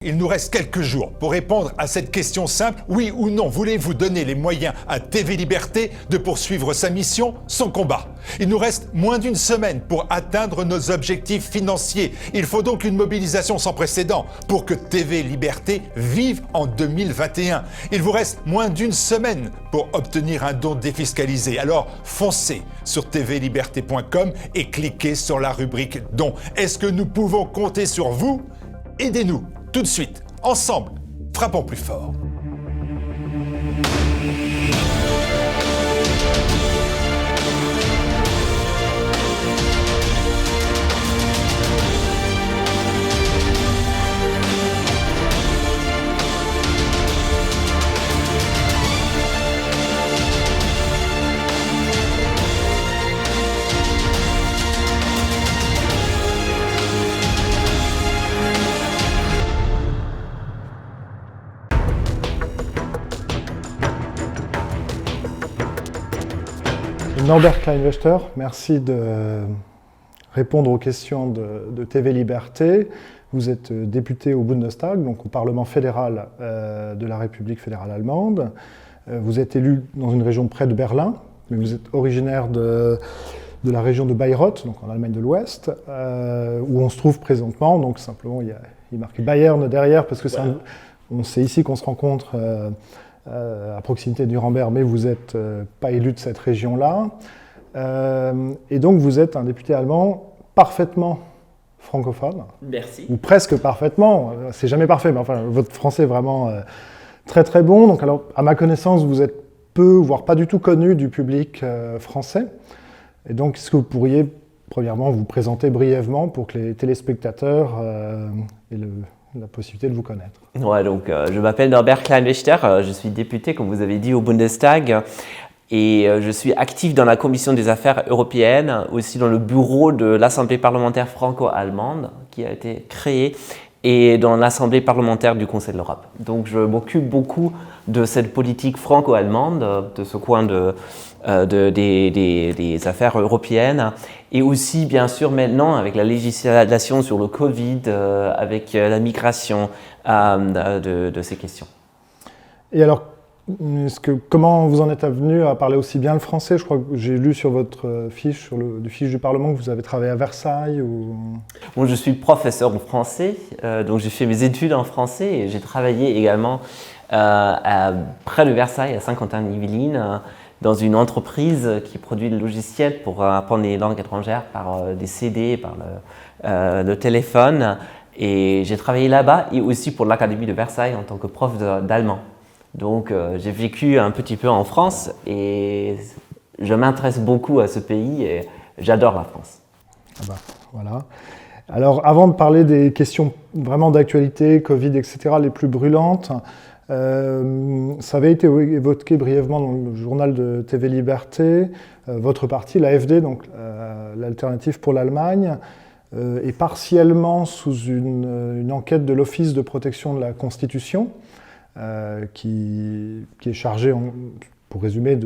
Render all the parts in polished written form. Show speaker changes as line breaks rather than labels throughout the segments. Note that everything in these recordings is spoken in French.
Il nous reste quelques jours pour répondre à cette question simple. Oui ou non, voulez-vous donner les moyens à TV Liberté de poursuivre sa mission, son combat? Il nous reste moins d'une semaine pour atteindre nos objectifs financiers. Il faut donc une mobilisation sans précédent pour que TV Liberté vive en 2021. Il vous reste moins d'une semaine pour obtenir un don défiscalisé. Alors foncez sur tvliberté.com et cliquez sur la rubrique dons. Est-ce que nous pouvons compter sur vous? Aidez-nous tout de suite, ensemble, frappons plus fort.
Norbert Kleinwächter, merci de répondre aux questions de TV Liberté. Vous êtes député au Bundestag, donc au Parlement fédéral de la République fédérale allemande. Vous êtes élu dans une région près de Berlin, mais vous êtes originaire de la région de Bayreuth, donc en Allemagne de l'Ouest, où on se trouve présentement. Donc simplement, il est marqué Bayern derrière, parce que c'est ici qu'on se rencontre à proximité de Nuremberg, mais vous n'êtes pas élu de cette région-là. Et donc vous êtes un député allemand parfaitement francophone.
Merci.
Ou presque parfaitement, c'est jamais parfait, mais enfin votre français est vraiment très très bon. Donc alors, à ma connaissance, vous êtes peu, voire pas du tout connu du public français. Et donc, est-ce que vous pourriez, premièrement, vous présenter brièvement pour que les téléspectateurs aient la possibilité de vous connaître?
Ouais, donc je m'appelle Norbert Kleinwächter, je suis député, comme vous avez dit, au Bundestag, et je suis actif dans la Commission des affaires européennes, aussi dans le bureau de l'Assemblée parlementaire franco-allemande qui a été créée, et dans l'Assemblée parlementaire du Conseil de l'Europe. Donc je m'occupe beaucoup de cette politique franco-allemande, de ce coin des affaires européennes, et aussi bien sûr maintenant avec la législation sur le Covid, avec la migration, de ces questions.
Et alors, comment vous en êtes venu à parler aussi bien le français? Je crois que j'ai lu sur votre fiche, fiche du Parlement, que vous avez travaillé à Versailles ou...
Bon, je suis professeur en français, donc j'ai fait mes études en français et j'ai travaillé également près de Versailles, à Saint-Quentin-Yvelines, dans une entreprise qui produit des logiciels pour apprendre les langues étrangères par des CD, par le téléphone. Et j'ai travaillé là-bas et aussi pour l'Académie de Versailles en tant que prof d'allemand. Donc j'ai vécu un petit peu en France et je m'intéresse beaucoup à ce pays et j'adore la France.
Ah bah, voilà. Alors avant de parler des questions vraiment d'actualité, Covid, etc., les plus brûlantes, ça avait été évoqué brièvement dans le journal de TV Liberté, votre parti, l'AfD, donc l'Alternative pour l'Allemagne, est partiellement sous une enquête de l'Office de protection de la Constitution, qui est chargé, pour résumer,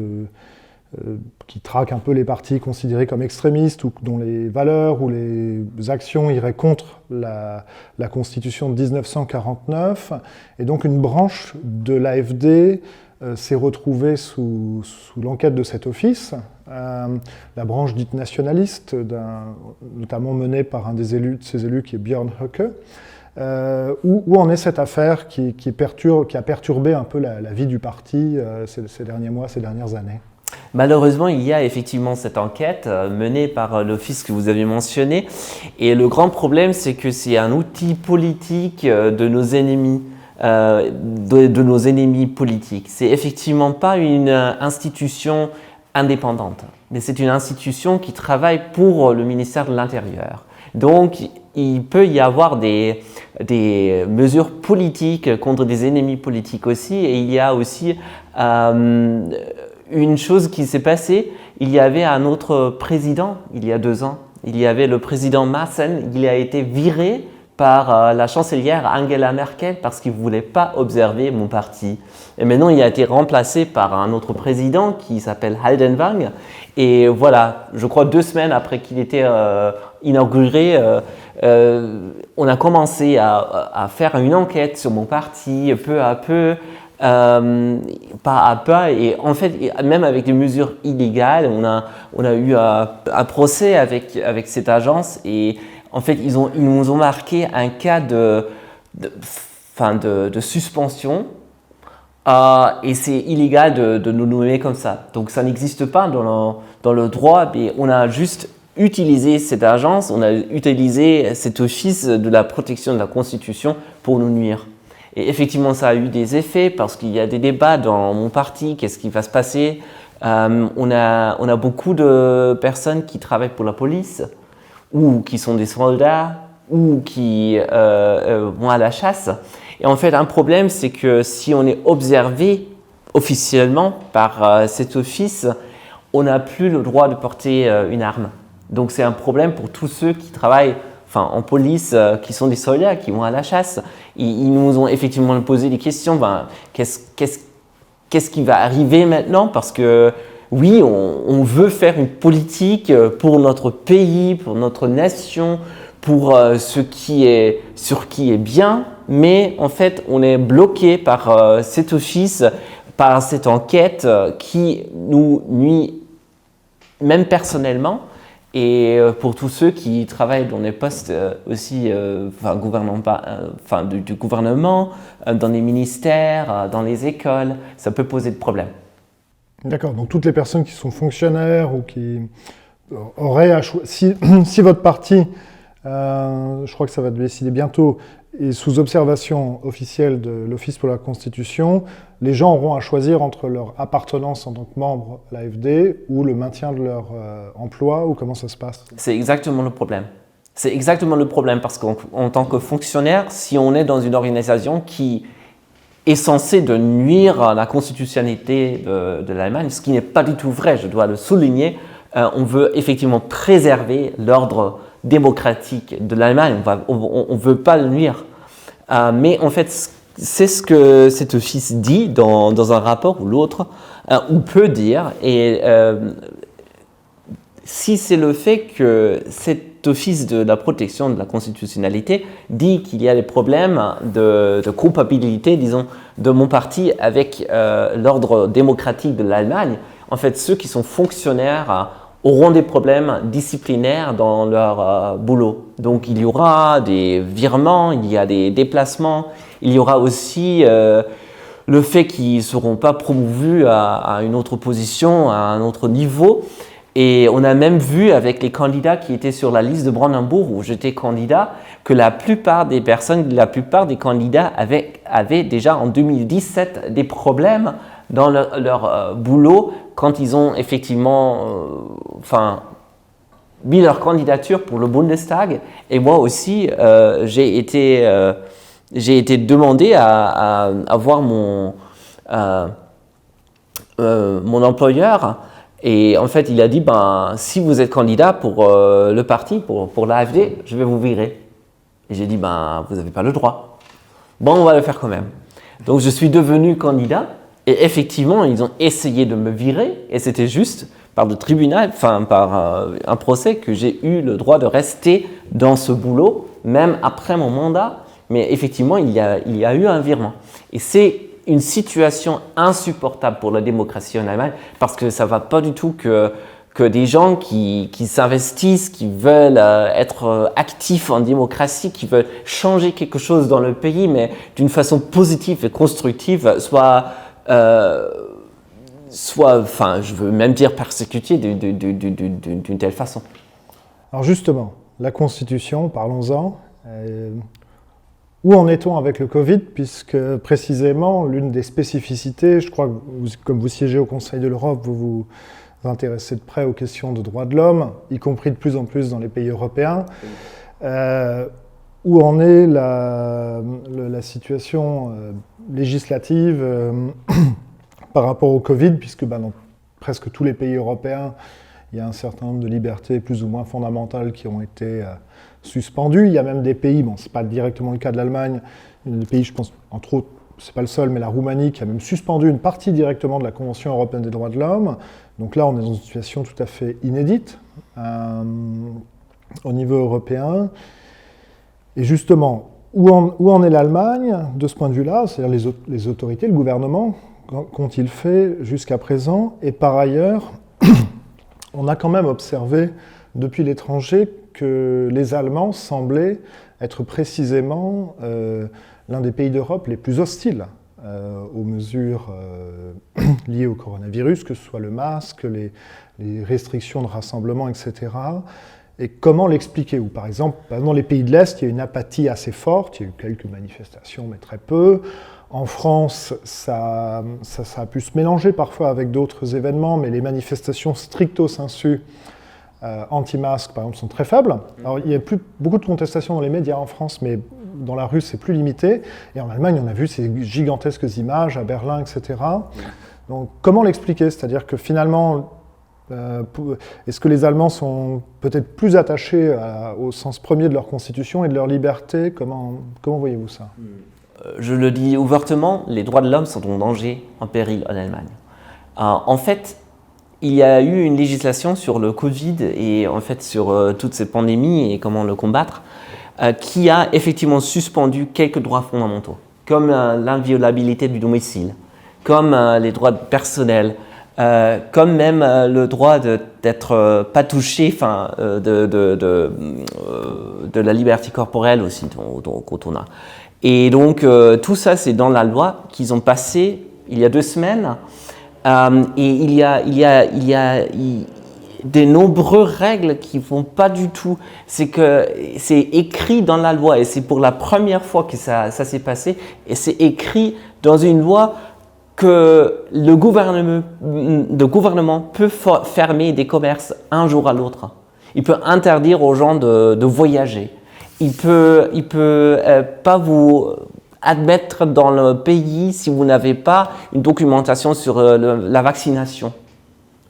qui traque un peu les partis considérés comme extrémistes ou dont les valeurs ou les actions iraient contre la Constitution de 1949. Et donc une branche de l'AfD s'est retrouvée sous l'enquête de cet office, la branche dite nationaliste, notamment menée par un de ses élus qui est Björn Höcke. Où en est cette affaire qui a perturbé un peu la vie du parti ces derniers mois, ces dernières années?
Malheureusement, il y a effectivement cette enquête menée par l'office que vous avez mentionné. Et le grand problème, c'est que c'est un outil politique de nos ennemis, de nos ennemis politiques. C'est effectivement pas une institution indépendante, mais c'est une institution qui travaille pour le ministère de l'Intérieur. Donc, il peut y avoir des mesures politiques contre des ennemis politiques aussi. Et il y a aussi une chose qui s'est passée. Il y avait un autre président, il y a 2 ans. Il y avait le président Maassen. Il a été viré par la chancelière Angela Merkel parce qu'il ne voulait pas observer mon parti. Et maintenant, il a été remplacé par un autre président qui s'appelle Haldenwang. Et voilà, je crois 2 semaines après qu'il était inauguré, on a commencé à faire une enquête sur mon parti, peu à peu, pas à pas. Et en fait, même avec des mesures illégales, on a eu un procès avec cette agence. Et en fait, ils nous ont marqué un cas de suspension. Et c'est illégal de nous nommer comme ça. Donc ça n'existe pas dans le droit, mais on a juste utilisé cette agence, on a utilisé cet office de la protection de la Constitution pour nous nuire. Et effectivement, ça a eu des effets parce qu'il y a des débats dans mon parti, qu'est-ce qui va se passer. On a beaucoup de personnes qui travaillent pour la police ou qui sont des soldats ou qui vont à la chasse. Et en fait, un problème, c'est que si on est observé officiellement par cet office, on n'a plus le droit de porter une arme. Donc c'est un problème pour tous ceux qui travaillent en police, qui sont des soldats, qui vont à la chasse. Ils nous ont effectivement posé des questions. Qu'est-ce qui va arriver maintenant? Parce que oui, on veut faire une politique pour notre pays, pour notre nation, pour ce qui est bien, mais en fait, on est bloqué par cet office, par cette enquête qui nous nuit même personnellement. Et pour tous ceux qui travaillent dans des postes aussi du gouvernement, dans les ministères, dans les écoles, ça peut poser de problèmes.
D'accord, donc toutes les personnes qui sont fonctionnaires ou qui auraient à choisir, si votre parti, je crois que ça va être décidé bientôt, est sous observation officielle de l'Office pour la Constitution, les gens auront à choisir entre leur appartenance en tant que membre à l'AfD ou le maintien de leur emploi, ou comment ça se passe?
C'est exactement le problème. C'est exactement le problème parce qu'en tant que fonctionnaire, si on est dans une organisation qui est censée de nuire à la constitutionnalité de l'Allemagne, ce qui n'est pas du tout vrai, je dois le souligner, on veut effectivement préserver l'ordre démocratique de l'Allemagne, on ne veut pas le nuire. Mais en fait, c'est ce que cet office dit dans un rapport ou l'autre, ou peut dire. Et si c'est le fait que cet office de la protection de la constitutionnalité dit qu'il y a des problèmes de culpabilité, disons, de mon parti avec l'ordre démocratique de l'Allemagne, en fait, ceux qui sont fonctionnaires auront des problèmes disciplinaires dans leur boulot. Donc il y aura des virements, il y a des déplacements, il y aura aussi le fait qu'ils ne seront pas promouvus à une autre position, à un autre niveau. Et on a même vu avec les candidats qui étaient sur la liste de Brandenburg où j'étais candidat, que la plupart des candidats avaient déjà en 2017 des problèmes dans leur boulot quand ils ont effectivement mis leur candidature pour le Bundestag. Et moi aussi, j'ai été demandé à voir mon employeur. Et en fait, il a dit, si vous êtes candidat pour le parti, pour l'AfD, je vais vous virer. Et j'ai dit, vous n'avez pas le droit. Bon, on va le faire quand même. Donc, je suis devenu candidat. Et effectivement, ils ont essayé de me virer. Et c'était juste par le tribunal, par un procès, que j'ai eu le droit de rester dans ce boulot, même après mon mandat. Mais effectivement, il y a eu un virement. Et c'est une situation insupportable pour la démocratie en Allemagne parce que ça ne va pas du tout que des gens qui s'investissent, qui veulent être actifs en démocratie, qui veulent changer quelque chose dans le pays, mais d'une façon positive et constructive, soit je veux même dire persécutés d'une telle façon.
Alors justement, la Constitution, parlons-en. Où en est-on avec le Covid, puisque précisément l'une des spécificités, je crois que comme vous siégez au Conseil de l'Europe, vous vous intéressez de près aux questions de droits de l'homme, y compris de plus en plus dans les pays européens. Où en est la situation législative par rapport au Covid, puisque dans presque tous les pays européens, il y a un certain nombre de libertés plus ou moins fondamentales qui ont été suspendues. Il y a même des pays, bon, ce n'est pas directement le cas de l'Allemagne, des pays, je pense, entre autres, c'est pas le seul, mais la Roumanie qui a même suspendu une partie directement de la Convention européenne des droits de l'homme. Donc là, on est dans une situation tout à fait inédite au niveau européen. Et justement, où en est l'Allemagne de ce point de vue-là? C'est-à-dire les autorités, le gouvernement, qu'ont-ils fait jusqu'à présent? Et par ailleurs, on a quand même observé depuis l'étranger que les Allemands semblaient être précisément l'un des pays d'Europe les plus hostiles aux mesures liées au coronavirus, que ce soit le masque, les restrictions de rassemblement, etc. Et comment l'expliquer? Ou par exemple, dans les pays de l'Est, il y a une apathie assez forte, il y a eu quelques manifestations, mais très peu. En France, ça a pu se mélanger parfois avec d'autres événements, mais les manifestations stricto sensu anti-masques, par exemple, sont très faibles. Alors, il n'y a plus beaucoup de contestations dans les médias en France, mais dans la rue, c'est plus limité. Et en Allemagne, on a vu ces gigantesques images à Berlin, etc. Donc, comment l'expliquer? C'est-à-dire que finalement, est-ce que les Allemands sont peut-être plus attachés au sens premier de leur constitution et de leur liberté? Comment voyez-vous ça?
Je le dis ouvertement, les droits de l'homme sont en danger, en péril en Allemagne. En fait, il y a eu une législation sur le Covid et en fait sur toute cette pandémie et comment le combattre, qui a effectivement suspendu quelques droits fondamentaux, comme l'inviolabilité du domicile, comme les droits personnels, comme même le droit d'être pas touché, de la liberté corporelle aussi, quand on a. Et donc tout ça, c'est dans la loi qu'ils ont passé il y a 2 semaines. Et il y a de nombreuses règles qui ne vont pas du tout. C'est que c'est écrit dans la loi et c'est pour la première fois que ça s'est passé. Et c'est écrit dans une loi que le gouvernement peut fermer des commerces un jour à l'autre. Il peut interdire aux gens de voyager. Il peut pas vous admettre dans le pays si vous n'avez pas une documentation sur la vaccination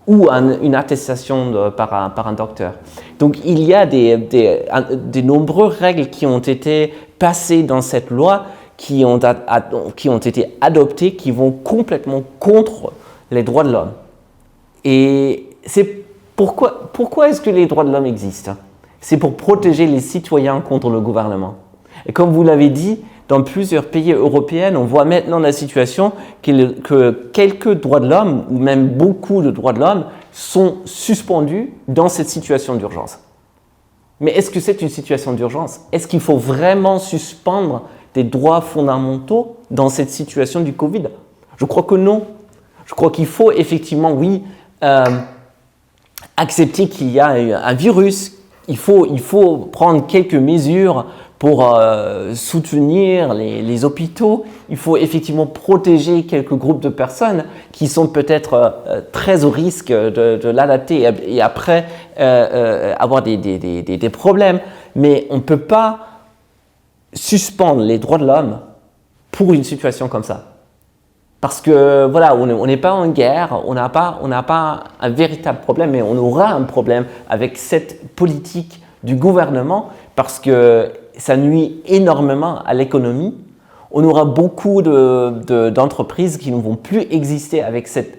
ou une attestation par un docteur. Donc il y a des nombreuses règles qui ont été passées dans cette loi, qui ont été adoptées, qui vont complètement contre les droits de l'homme. Et c'est pourquoi est-ce que les droits de l'homme existent? C'est pour protéger les citoyens contre le gouvernement. Et comme vous l'avez dit, dans plusieurs pays européens, on voit maintenant la situation que quelques droits de l'homme, ou même beaucoup de droits de l'homme, sont suspendus dans cette situation d'urgence. Mais est-ce que c'est une situation d'urgence? Est-ce qu'il faut vraiment suspendre des droits fondamentaux dans cette situation du Covid? Je crois que non. Je crois qu'il faut effectivement, oui, accepter qu'il y a un virus. Il faut prendre quelques mesures pour soutenir les hôpitaux. Il faut effectivement protéger quelques groupes de personnes qui sont peut-être très au risque de l'adapter et après avoir des problèmes. Mais on ne peut pas suspendre les droits de l'homme pour une situation comme ça. Parce que voilà, on n'est pas en guerre, on n'a pas un véritable problème, mais on aura un problème avec cette politique du gouvernement parce que ça nuit énormément à l'économie. On aura beaucoup d'entreprises qui ne vont plus exister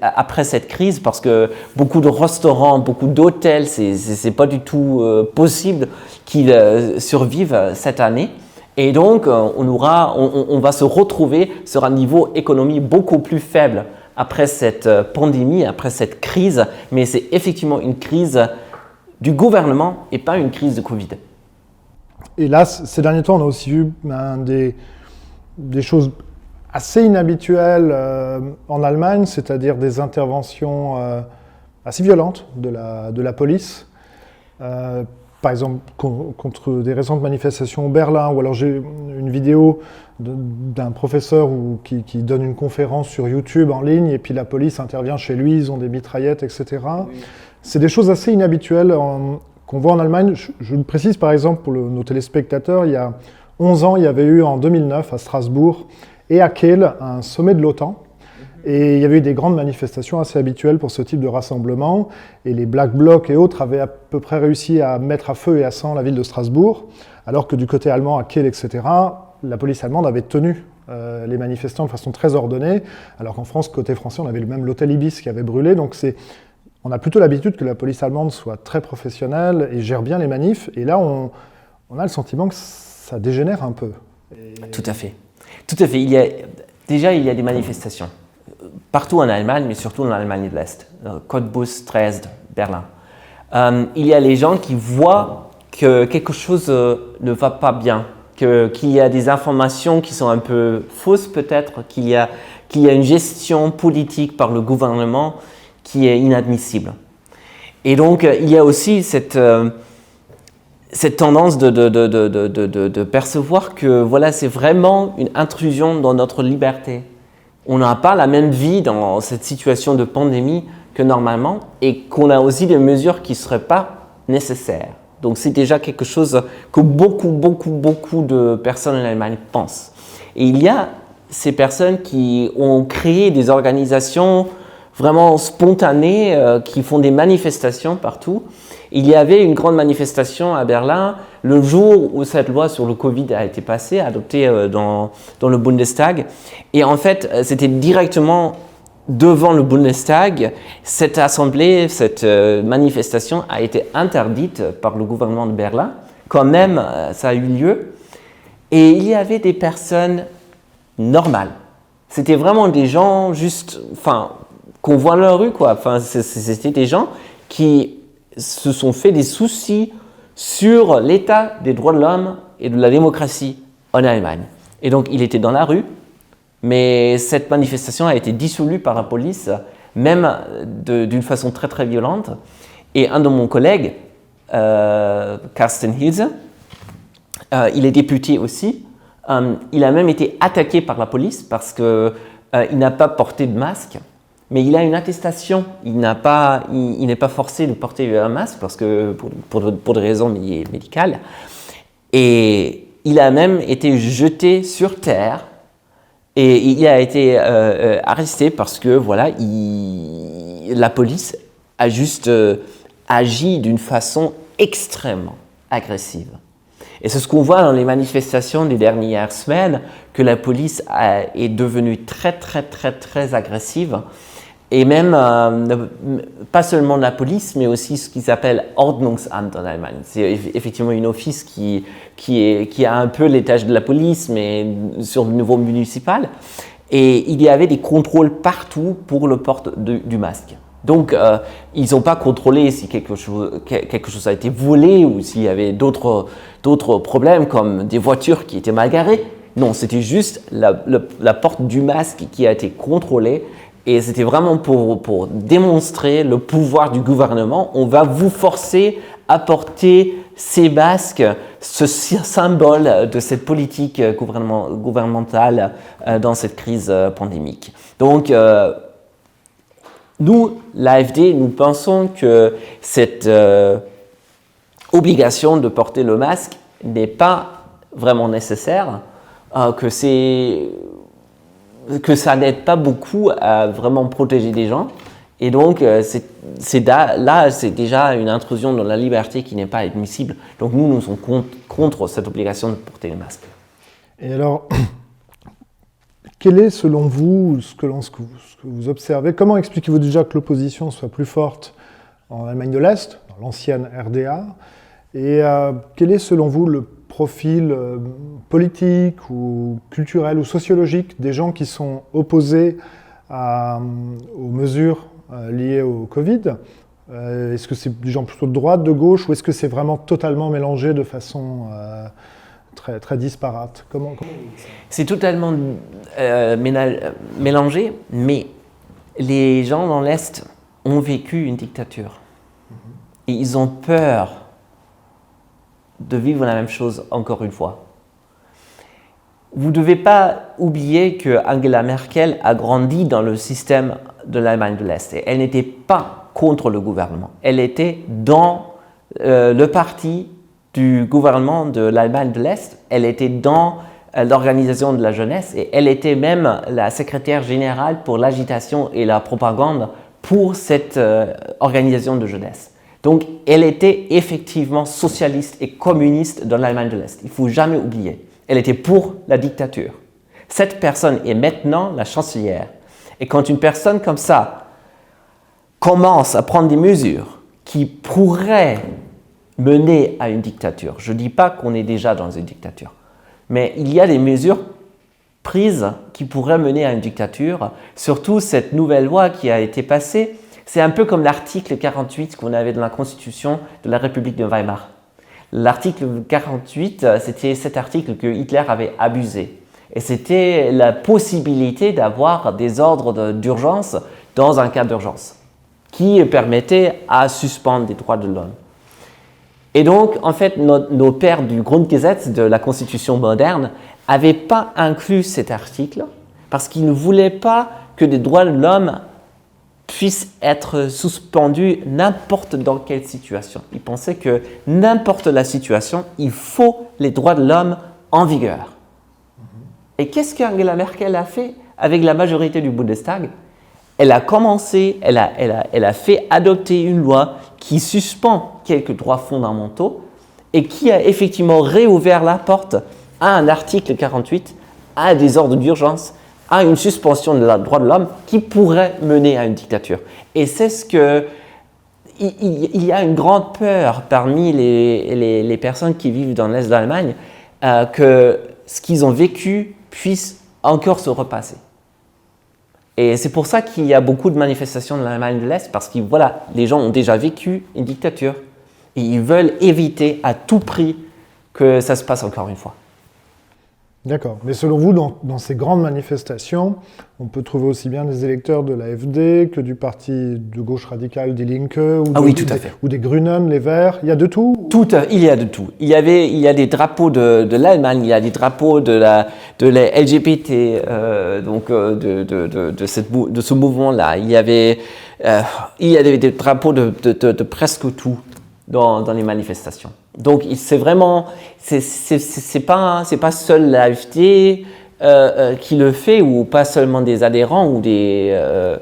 après cette crise parce que beaucoup de restaurants, beaucoup d'hôtels, c'est pas du tout possible qu'ils survivent cette année. Et donc, on va se retrouver sur un niveau économique beaucoup plus faible après cette pandémie, après cette crise. Mais c'est effectivement une crise du gouvernement et pas une crise de Covid.
Et là, ces derniers temps, on a aussi vu des choses assez inhabituelles en Allemagne, c'est-à-dire des interventions assez violentes de la police. Par exemple, contre des récentes manifestations au Berlin, ou alors j'ai une vidéo d'un professeur qui donne une conférence sur YouTube en ligne, et puis la police intervient chez lui, ils ont des mitraillettes, etc. Oui. C'est des choses assez inhabituelles qu'on voit en Allemagne. Je le précise par exemple pour nos téléspectateurs, il y a 11 ans, il y avait eu en 2009 à Strasbourg et à Kiel un sommet de l'OTAN. Et il y avait eu des grandes manifestations assez habituelles pour ce type de rassemblement. Et les Black Blocs et autres avaient à peu près réussi à mettre à feu et à sang la ville de Strasbourg, alors que du côté allemand, à Kiel, etc., la police allemande avait tenu les manifestants de façon très ordonnée, alors qu'en France, côté français, on avait même l'hôtel Ibis qui avait brûlé. Donc on a plutôt l'habitude que la police allemande soit très professionnelle et gère bien les manifs. Et là, on a le sentiment que ça dégénère un peu.
Tout à fait. Tout à fait. Il y a des manifestations partout en Allemagne, mais surtout en Allemagne de l'Est. Cottbus, Dresde, Berlin. Il y a les gens qui voient que quelque chose ne va pas bien, qu'il y a des informations qui sont un peu fausses peut-être, qu'il y a une gestion politique par le gouvernement qui est inadmissible. Et donc, il y a aussi cette tendance de percevoir que voilà, c'est vraiment une intrusion dans notre liberté. On n'a pas la même vie dans cette situation de pandémie que normalement et qu'on a aussi des mesures qui ne seraient pas nécessaires. Donc c'est déjà quelque chose que beaucoup de personnes en Allemagne pensent. Et il y a ces personnes qui ont créé des organisations vraiment spontanées, qui font des manifestations partout. Il y avait une grande manifestation à Berlin le jour où cette loi sur le Covid a été passée, adoptée dans le Bundestag. Et en fait, c'était directement devant le Bundestag. Cette assemblée, cette manifestation a été interdite par le gouvernement de Berlin. Quand même, ça a eu lieu. Et il y avait des personnes normales. C'était vraiment des gens juste, qu'on voit dans la rue, quoi. C'était des gens qui se sont fait des soucis sur l'état des droits de l'homme et de la démocratie en Allemagne. Et donc, il était dans la rue, mais cette manifestation a été dissolue par la police, même d'une façon très très violente. Et un de mon collègues, Carsten Hilse, il est député aussi, il a même été attaqué par la police parce qu'il n'a pas porté de masque. Mais il a une attestation, il n'est pas forcé de porter un masque parce que pour des raisons médicales. Et il a même été jeté sur terre et il a été arrêté parce que voilà, la police a juste agi d'une façon extrêmement agressive. Et c'est ce qu'on voit dans les manifestations des dernières semaines, que la police est devenue très agressive. Et même, pas seulement la police, mais aussi ce qui s'appelle Ordnungsamt en Allemagne. C'est effectivement une office qui a un peu l'étage de la police, mais sur le niveau municipal. Et il y avait des contrôles partout pour le port du masque. Donc, ils n'ont pas contrôlé si quelque chose a été volé ou s'il y avait d'autres problèmes comme des voitures qui étaient mal garées. Non, c'était juste la porte du masque qui a été contrôlée. Et c'était vraiment pour démontrer le pouvoir du gouvernement. On va vous forcer à porter ces masques, ce symbole de cette politique gouvernementale dans cette crise pandémique. Donc, nous, l'AfD, nous pensons que cette obligation de porter le masque n'est pas vraiment nécessaire, que ça n'aide pas beaucoup à vraiment protéger des gens. Et donc, c'est déjà une intrusion dans la liberté qui n'est pas admissible. Donc, nous sommes contre cette obligation de porter le masque.
Et alors, quel est, selon vous, ce que vous observez, comment expliquez-vous déjà que l'opposition soit plus forte en Allemagne de l'Est, dans l'ancienne RDA, et quel est, selon vous, le profil politique ou culturel ou sociologique des gens qui sont opposés aux mesures liées au Covid? Est-ce que c'est des gens plutôt de droite, de gauche, ou est-ce que c'est vraiment totalement mélangé de façon très, très disparate? Comment
c'est totalement mélangé, mais les gens dans l'Est ont vécu une dictature. Et ils ont peur de vivre la même chose encore une fois. Vous ne devez pas oublier que Angela Merkel a grandi dans le système de l'Allemagne de l'Est. Et elle n'était pas contre le gouvernement. Elle était dans le parti du gouvernement de l'Allemagne de l'Est. Elle était dans l'organisation de la jeunesse et elle était même la secrétaire générale pour l'agitation et la propagande pour cette organisation de jeunesse. Donc, elle était effectivement socialiste et communiste dans l'Allemagne de l'Est. Il ne faut jamais oublier. Elle était pour la dictature. Cette personne est maintenant la chancelière. Et quand une personne comme ça commence à prendre des mesures qui pourraient mener à une dictature, je ne dis pas qu'on est déjà dans une dictature, mais il y a des mesures prises qui pourraient mener à une dictature, surtout cette nouvelle loi qui a été passée. C'est un peu comme l'article 48 qu'on avait dans la Constitution de la République de Weimar. L'article 48, c'était cet article que Hitler avait abusé. Et c'était la possibilité d'avoir des ordres d'urgence dans un cas d'urgence, qui permettait à suspendre des droits de l'homme. Et donc, en fait, nos pères du Grundgesetz, de la Constitution moderne, n'avaient pas inclus cet article parce qu'ils ne voulaient pas que les droits de l'homme puissent être suspendus n'importe dans quelle situation. Ils pensaient que n'importe la situation, il faut les droits de l'homme en vigueur. Et qu'est-ce qu'Angela Merkel a fait avec la majorité du Bundestag? Elle a commencé, elle a fait adopter une loi qui suspend quelques droits fondamentaux et qui a effectivement réouvert la porte à un article 48, à des ordres d'urgence, à une suspension des droits de l'homme qui pourrait mener à une dictature. Et c'est ce que... Il y a une grande peur parmi les personnes qui vivent dans l'Est de l'Allemagne que ce qu'ils ont vécu puisse encore se repasser. Et c'est pour ça qu'il y a beaucoup de manifestations dans l'Allemagne de l'Est, parce que voilà, les gens ont déjà vécu une dictature et ils veulent éviter à tout prix que ça se passe encore une fois.
D'accord. Mais selon vous, dans ces grandes manifestations, on peut trouver aussi bien des électeurs de l'AfD que du parti de gauche radicale Die Linke ou des Grünen, les Verts. Il y a de tout?
Il y a de tout. Il y a des drapeaux de l'Allemagne, il y a des drapeaux de la LGBT, de ce mouvement-là. Il y a des drapeaux de presque tout dans les manifestations. Donc c'est vraiment, c'est pas seul l'AfD qui le fait, ou pas seulement des adhérents ou de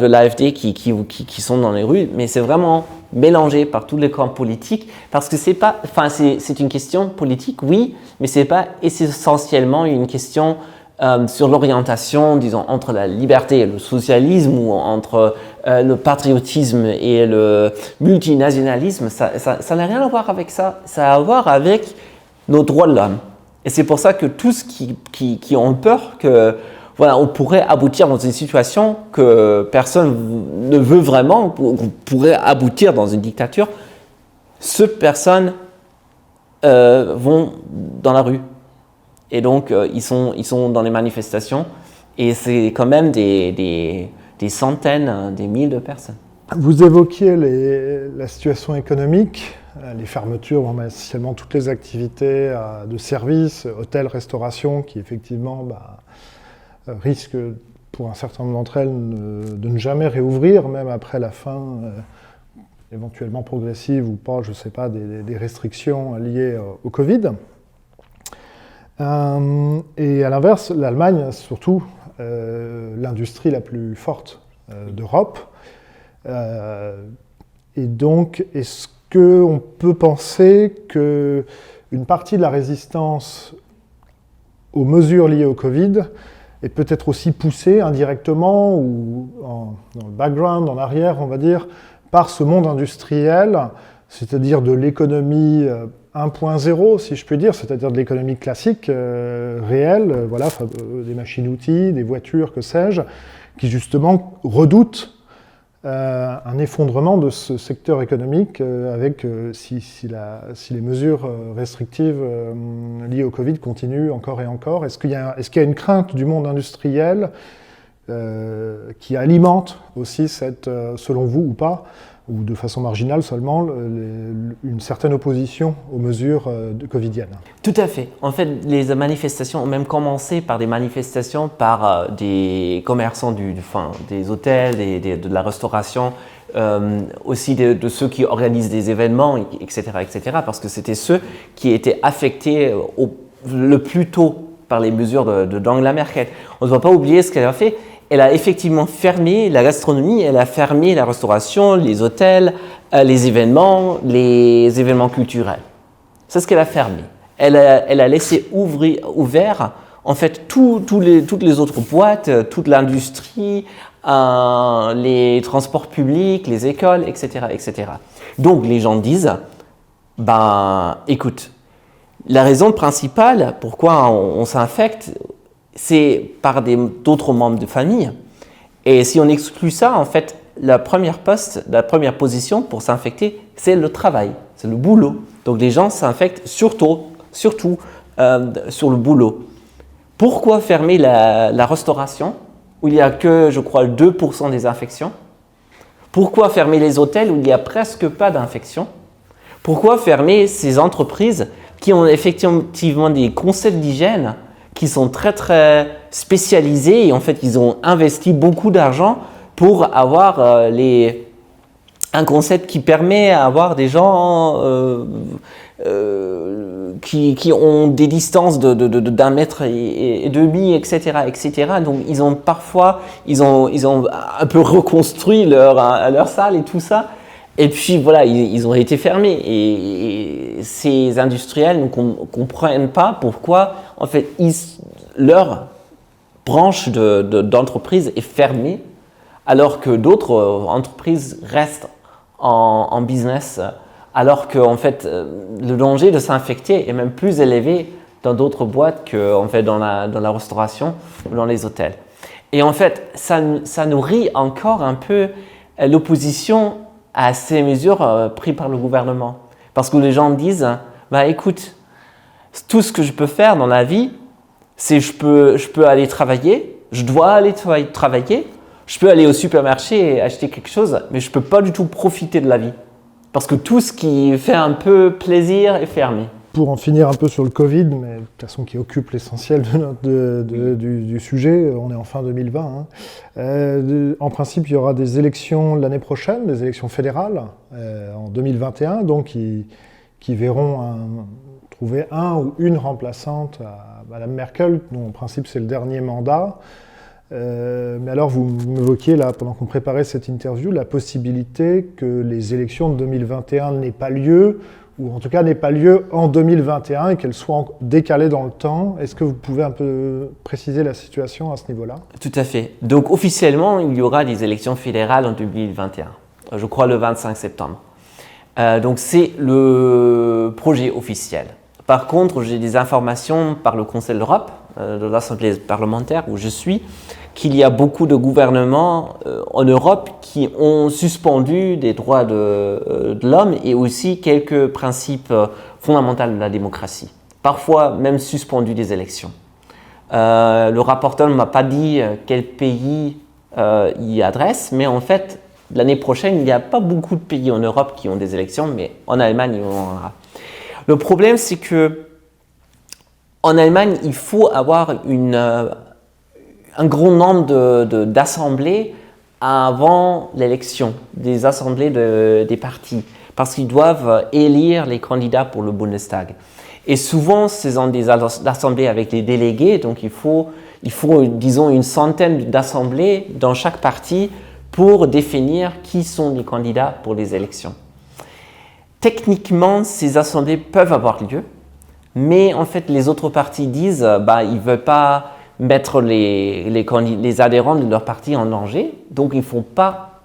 l'AfD qui sont dans les rues, mais c'est vraiment mélangé par tous les camps politiques, parce que c'est une question politique, oui, mais c'est pas essentiellement une question sur l'orientation, disons, entre la liberté et le socialisme, ou entre le patriotisme et le multinationalisme. Ça n'a rien à voir avec ça. Ça a à voir avec nos droits de l'homme. Et c'est pour ça que tous qui ont peur que on pourrait aboutir dans une situation que personne ne veut vraiment, qu'on pourrait aboutir dans une dictature, ces personnes vont dans la rue. Et donc, ils sont dans les manifestations, et c'est quand même des centaines, des milliers de personnes.
Vous évoquiez la situation économique, les fermetures, essentiellement toutes les activités de services, hôtels, restauration, qui effectivement risquent, pour un certain nombre d'entre elles, de ne jamais réouvrir, même après la fin, éventuellement progressive ou pas, je ne sais pas, des restrictions liées au Covid. Et à l'inverse, l'Allemagne, surtout l'industrie la plus forte d'Europe. Et donc, est-ce qu'on peut penser qu'une partie de la résistance aux mesures liées au Covid est peut-être aussi poussée indirectement ou dans le background, en arrière, on va dire, par ce monde industriel, c'est-à-dire de l'économie 1.0, si je peux dire, c'est-à-dire de l'économie classique, réelle, des machines-outils, des voitures, que sais-je, qui justement redoutent un effondrement de ce secteur économique si les mesures restrictives liées au Covid continuent encore et encore. Est-ce qu'il y a une crainte du monde industriel qui alimente aussi selon vous ou pas, ou de façon marginale seulement, une certaine opposition aux mesures covidiennes?
Tout à fait. En fait, les manifestations ont même commencé par des manifestations par des commerçants des hôtels, de la restauration, aussi de ceux qui organisent des événements, etc., parce que c'était ceux qui étaient affectés le plus tôt par les mesures d'Angela Merkel. On ne doit pas oublier ce qu'elle a fait. Elle a effectivement fermé la gastronomie, elle a fermé la restauration, les hôtels, les événements culturels. C'est ce qu'elle a fermé. Elle a laissé ouvert en fait toutes les autres boîtes, toute l'industrie, les transports publics, les écoles, etc., etc. Donc les gens disent, écoute, la raison principale pourquoi on s'infecte, c'est par d'autres membres de famille. Et si on exclut ça, en fait, la première position pour s'infecter, c'est le travail, c'est le boulot. Donc les gens s'infectent surtout sur le boulot. Pourquoi fermer la restauration, où il n'y a que, je crois, 2% des infections? Pourquoi fermer les hôtels, où il n'y a presque pas d'infections? Pourquoi fermer ces entreprises qui ont effectivement des concepts d'hygiène qui sont très très spécialisés et en fait ils ont investi beaucoup d'argent pour avoir un concept qui permet à avoir des gens qui ont des distances d'1,5 mètre, etc., etc. Donc ils ont un peu reconstruit leur salle et tout ça. Et puis voilà, ils ont été fermés et ces industriels ne comprennent pas pourquoi en fait leur branche d'entreprise est fermée alors que d'autres entreprises restent en business, alors que en fait le danger de s'infecter est même plus élevé dans d'autres boîtes que en fait dans la restauration ou dans les hôtels. Et en fait ça nourrit encore un peu l'opposition à ces mesures prises par le gouvernement. Parce que les gens disent, écoute, tout ce que je peux faire dans la vie, c'est je peux aller travailler, je dois aller travailler, je peux aller au supermarché et acheter quelque chose, mais je ne peux pas du tout profiter de la vie. Parce que tout ce qui fait un peu plaisir est fermé.
Pour en finir un peu sur le Covid, mais de toute façon qui occupe l'essentiel du sujet, on est en fin 2020. En principe, il y aura des élections l'année prochaine, des élections fédérales en 2021, donc qui verront trouver un ou une remplaçante à Madame Merkel, dont en principe c'est le dernier mandat. Mais alors vous m'évoquiez là, pendant qu'on préparait cette interview, la possibilité que les élections de 2021 n'aient pas lieu, ou en tout cas n'aient pas lieu en 2021 et qu'elles soient décalées dans le temps. Est-ce que vous pouvez un peu préciser la situation à ce niveau-là?
Tout à fait. Donc officiellement, il y aura des élections fédérales en 2021, je crois le 25 septembre. Donc c'est le projet officiel. Par contre, j'ai des informations par le Conseil de l'Europe, de l'Assemblée parlementaire où je suis, qu'il y a beaucoup de gouvernements en Europe qui ont suspendu des droits de l'homme et aussi quelques principes fondamentaux de la démocratie. Parfois même suspendu des élections. Le rapporteur ne m'a pas dit quel pays y adresse, mais en fait, l'année prochaine, il n'y a pas beaucoup de pays en Europe qui ont des élections, mais en Allemagne, il y en aura. Le problème, c'est que en Allemagne, il faut avoir un grand nombre d'assemblées avant l'élection, des assemblées des partis, parce qu'ils doivent élire les candidats pour le Bundestag. Et souvent, ce sont des assemblées avec les délégués, donc il faut disons, une centaine d'assemblées dans chaque parti pour définir qui sont les candidats pour les élections. Techniquement, ces assemblées peuvent avoir lieu, mais en fait, les autres partis disent ils ne veulent pas mettre les adhérents de leur parti en danger, donc ils ne font pas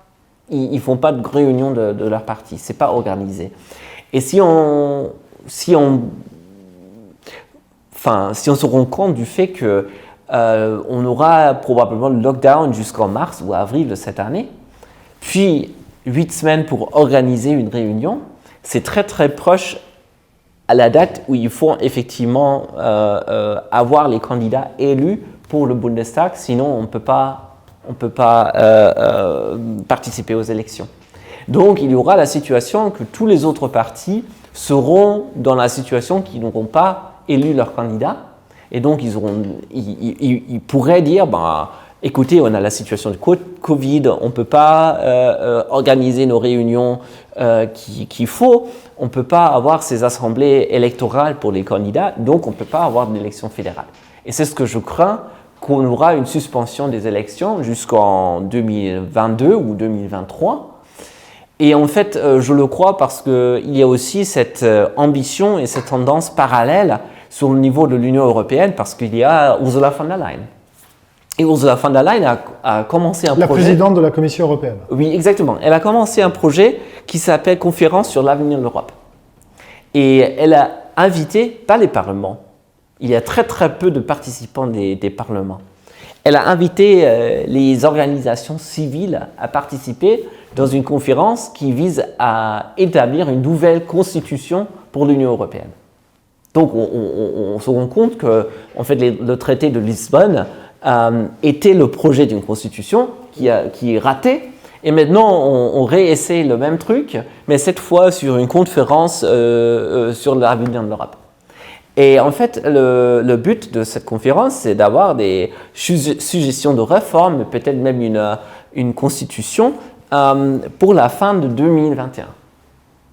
de réunion de leur parti, ce n'est pas organisé. Et si on se rend compte du fait que on aura probablement le lockdown jusqu'en mars ou avril de cette année, puis 8 semaines pour organiser une réunion, c'est très très proche à la date où il faut effectivement avoir les candidats élus pour le Bundestag, sinon on ne peut pas participer aux élections. Donc il y aura la situation que tous les autres partis seront dans la situation qu'ils n'auront pas élu leur candidat, et donc ils pourraient dire écoutez, on a la situation de Covid, on ne peut pas organiser nos réunions qu'il faut, on ne peut pas avoir ces assemblées électorales pour les candidats, donc on ne peut pas avoir d'élection fédérale. Et c'est ce que je crains, qu'on aura une suspension des élections jusqu'en 2022 ou 2023. Et en fait, je le crois parce qu'il y a aussi cette ambition et cette tendance parallèle sur le niveau de l'Union européenne, parce qu'il y a Ursula von der Leyen. Et Ursula von der Leyen a commencé un projet...
La présidente de la Commission européenne.
Oui, exactement. Elle a commencé un projet qui s'appelle Conférence sur l'avenir de l'Europe. Et elle a invité, pas les parlements, il y a très très peu de participants des parlements. Elle a invité les organisations civiles à participer dans une conférence qui vise à établir une nouvelle constitution pour l'Union européenne. Donc on se rend compte que en fait, le traité de Lisbonne était le projet d'une constitution qui est raté. Et maintenant, on réessaie le même truc, mais cette fois sur une conférence sur l'avenir de l'Europe. Et en fait, le but de cette conférence, c'est d'avoir des suggestions de réforme, peut-être même une constitution pour la fin de 2021.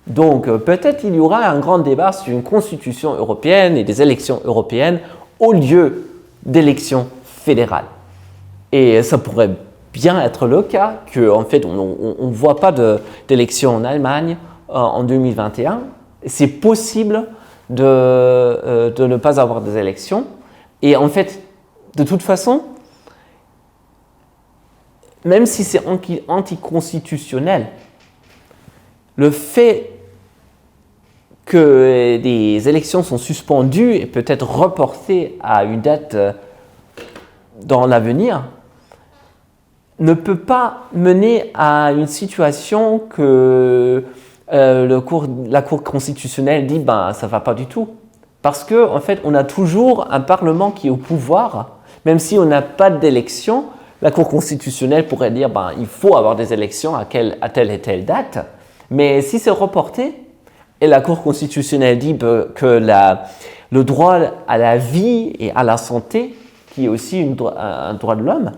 Donc, peut-être il y aura un grand débat sur une constitution européenne et des élections européennes au lieu d'élections fédérales. Et ça pourrait bien être le cas qu'en fait, on ne voit pas d'élections en Allemagne en 2021. C'est possible de ne pas avoir des élections. Et en fait, de toute façon, même si c'est anticonstitutionnel, le fait que des élections sont suspendues et peut-être reportées à une date dans l'avenir ne peut pas mener à une situation que la Cour constitutionnelle dit ça ne va pas du tout. Parce qu'en fait, on a toujours un Parlement qui est au pouvoir, même si on n'a pas d'élection. La Cour constitutionnelle pourrait dire il faut avoir des élections à telle et telle date. Mais si c'est reporté, et la Cour constitutionnelle dit que le droit à la vie et à la santé, qui est aussi un droit de l'homme,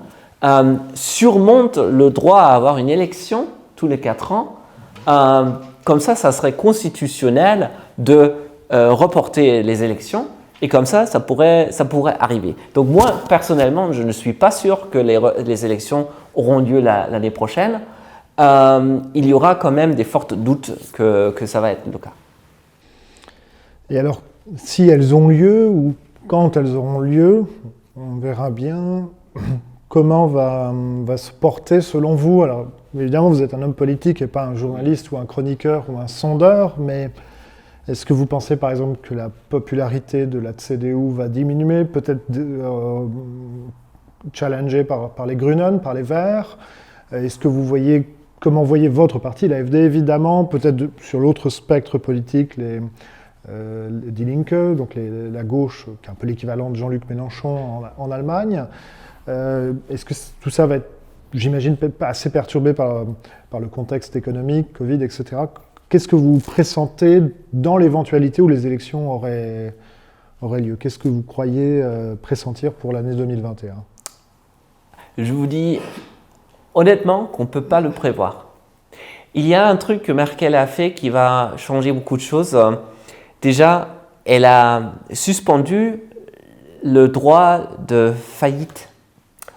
surmonte le droit à avoir une élection tous les 4 ans, comme ça serait constitutionnel de reporter les élections, et comme ça pourrait arriver. Donc moi, personnellement, je ne suis pas sûr que les élections auront lieu l'année prochaine. Il y aura quand même des forts doutes que ça va être le cas.
Et alors, si elles ont lieu ou quand elles auront lieu, on verra bien comment va se porter selon vous. Alors, évidemment, vous êtes un homme politique et pas un journaliste ou un chroniqueur ou un sondeur, mais est-ce que vous pensez par exemple que la popularité de la CDU va diminuer, peut-être challengée par les Grünen, par les Verts? Est-ce que vous voyez, comment voyez votre parti, l'AfD évidemment, peut-être sur l'autre spectre politique, les Die Linke, donc la gauche, qui est un peu l'équivalent de Jean-Luc Mélenchon en Allemagne. Est-ce que tout ça va être, j'imagine, assez perturbé par le contexte économique, Covid, etc. Qu'est-ce que vous pressentez dans l'éventualité où les élections auraient lieu? Qu'est-ce que vous croyez pressentir pour l'année 2021?
Je vous dis honnêtement qu'on ne peut pas le prévoir. Il y a un truc que Merkel a fait qui va changer beaucoup de choses. Déjà, elle a suspendu le droit de faillite.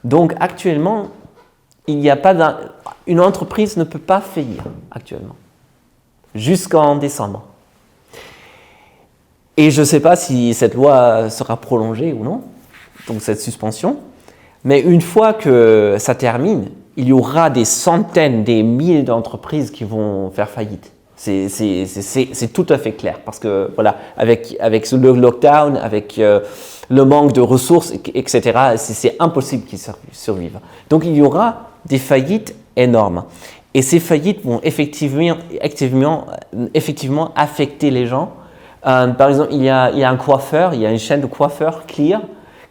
Donc actuellement, il n'y a pas une entreprise ne peut pas faillir actuellement, jusqu'en décembre. Et je ne sais pas si cette loi sera prolongée ou non, donc cette suspension. Mais une fois que ça termine, il y aura des centaines, des milliers d'entreprises qui vont faire faillite. C'est tout à fait clair parce que voilà, avec le lockdown, avec le manque de ressources, etc., c'est impossible qu'ils survivent. Donc il y aura des faillites énormes. Et ces faillites vont effectivement affecter les gens. Par exemple, il y a un coiffeur, il y a une chaîne de coiffeurs, Clear,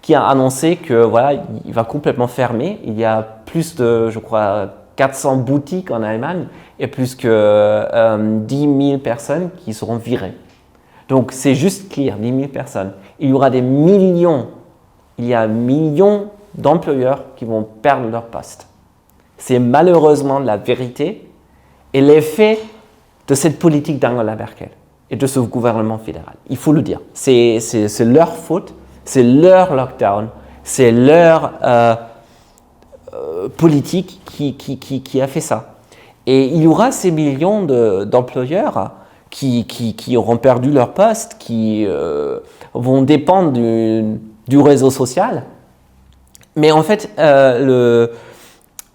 qui a annoncé que voilà, il va complètement fermer. Il y a plus de, je crois, 400 boutiques en Allemagne et plus que 10 000 personnes qui seront virées. Donc c'est juste Clear, 10 000 personnes. Il y aura des millions, il y a millions d'employeurs qui vont perdre leur poste. C'est malheureusement la vérité et l'effet de cette politique d'Angela Merkel et de ce gouvernement fédéral. Il faut le dire. C'est leur faute, c'est leur lockdown, c'est leur politique qui a fait ça. Et il y aura ces millions d'employeurs qui auront perdu leur poste, qui vont dépendre du réseau social. Mais en fait,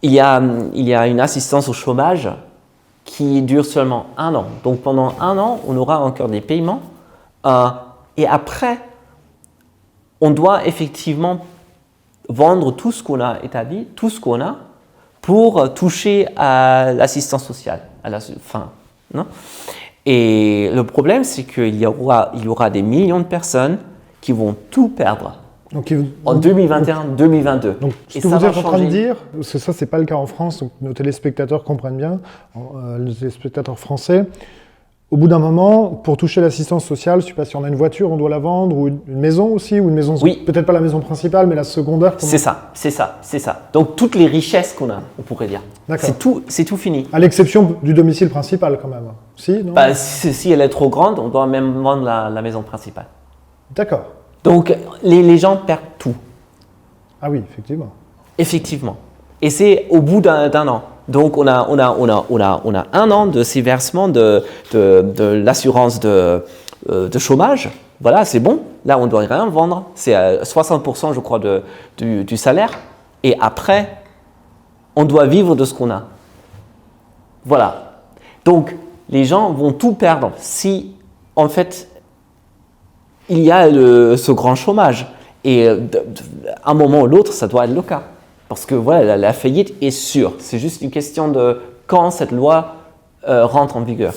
il y a une assistance au chômage qui dure seulement 1 an. Donc pendant 1 an, on aura encore des paiements. Et après, on doit effectivement vendre tout ce qu'on a établi, tout ce qu'on a, pour toucher à l'assistance sociale, à la fin. Non ? Et le problème, c'est qu'il y aura des millions de personnes qui vont tout perdre.
Donc,
En 2021-2022.
Donc, ce que vous êtes en train de dire, parce que ça, c'est pas le cas en France, donc nos téléspectateurs comprennent bien, les téléspectateurs français, au bout d'un moment, pour toucher l'assistance sociale, je ne sais pas si on a une voiture, on doit la vendre, ou une maison aussi, ou une maison,
oui.
Peut-être pas la maison principale, mais la secondaire.
C'est ça. Donc, toutes les richesses qu'on a, on pourrait dire. C'est tout fini.
À l'exception du domicile principal, quand même. Si, non ?
Si elle est trop grande, on doit même vendre la maison principale.
D'accord.
Donc, les gens perdent tout.
Ah oui, effectivement.
Effectivement. Et c'est au bout d'un an. Donc, on a 1 an de ces versements de l'assurance de chômage. Voilà, c'est bon. Là, on ne doit rien vendre. C'est à 60%, je crois, du salaire. Et après, on doit vivre de ce qu'on a. Voilà. Donc, les gens vont tout perdre si, en fait, il y a ce grand chômage. Et à un moment ou l'autre, ça doit être le cas. Parce que voilà, la faillite est sûre. C'est juste une question de quand cette loi rentre en vigueur.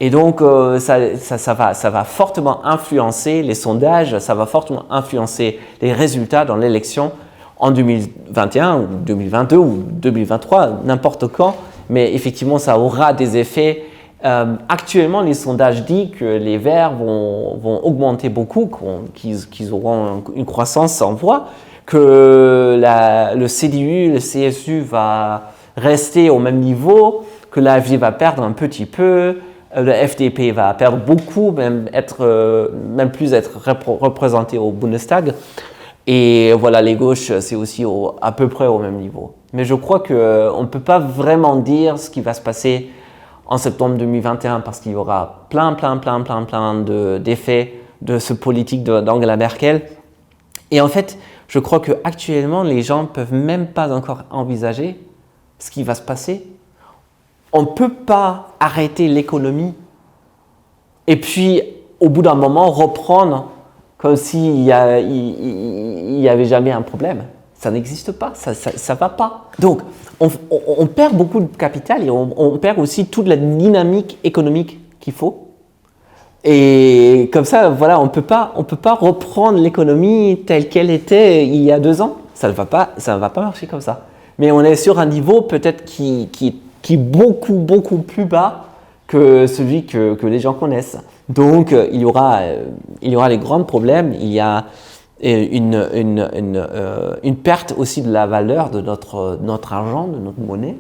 Et donc, ça va fortement influencer les sondages, ça va fortement influencer les résultats dans l'élection en 2021 ou 2022 ou 2023, n'importe quand. Mais effectivement, ça aura des effets. Actuellement, les sondages disent que les Verts vont augmenter beaucoup, qu'ils auront une croissance en voix, que le CDU, le CSU va rester au même niveau, que l'AfD va perdre un petit peu, le FDP va perdre beaucoup, même plus être représenté au Bundestag. Et voilà, les gauches, c'est aussi à peu près au même niveau. Mais je crois qu'on ne peut pas vraiment dire ce qui va se passer en septembre 2021 parce qu'il y aura plein d'effets de ce politique d'Angela Merkel. Et en fait, je crois qu'actuellement, les gens ne peuvent même pas encore envisager ce qui va se passer. On ne peut pas arrêter l'économie et puis, au bout d'un moment, reprendre comme s'il n'y avait jamais un problème. Ça n'existe pas, ça ne va pas. Donc, on perd beaucoup de capital et on perd aussi toute la dynamique économique qu'il faut. Et comme ça, voilà, on peut pas reprendre l'économie telle qu'elle était il y a 2 ans. Ça ne va pas marcher comme ça. Mais on est sur un niveau peut-être qui est beaucoup plus bas que celui que les gens connaissent. Donc, il y aura les grands problèmes. Il y a une perte aussi de la valeur de notre argent, de notre monnaie.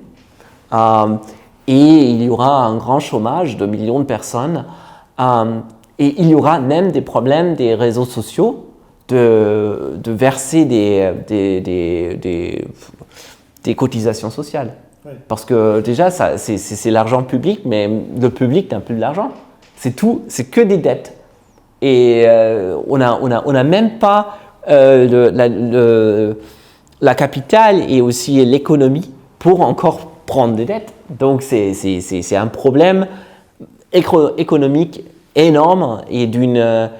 Et il y aura un grand chômage de millions de personnes. Et il y aura même des problèmes des réseaux sociaux de verser des cotisations sociales. Oui. Parce que déjà, c'est l'argent public, mais le public n'a plus de l'argent. C'est tout, c'est que des dettes. Et on a même pas la capitale et aussi l'économie pour encore prendre des dettes. Donc c'est un problème économique énorme et d'une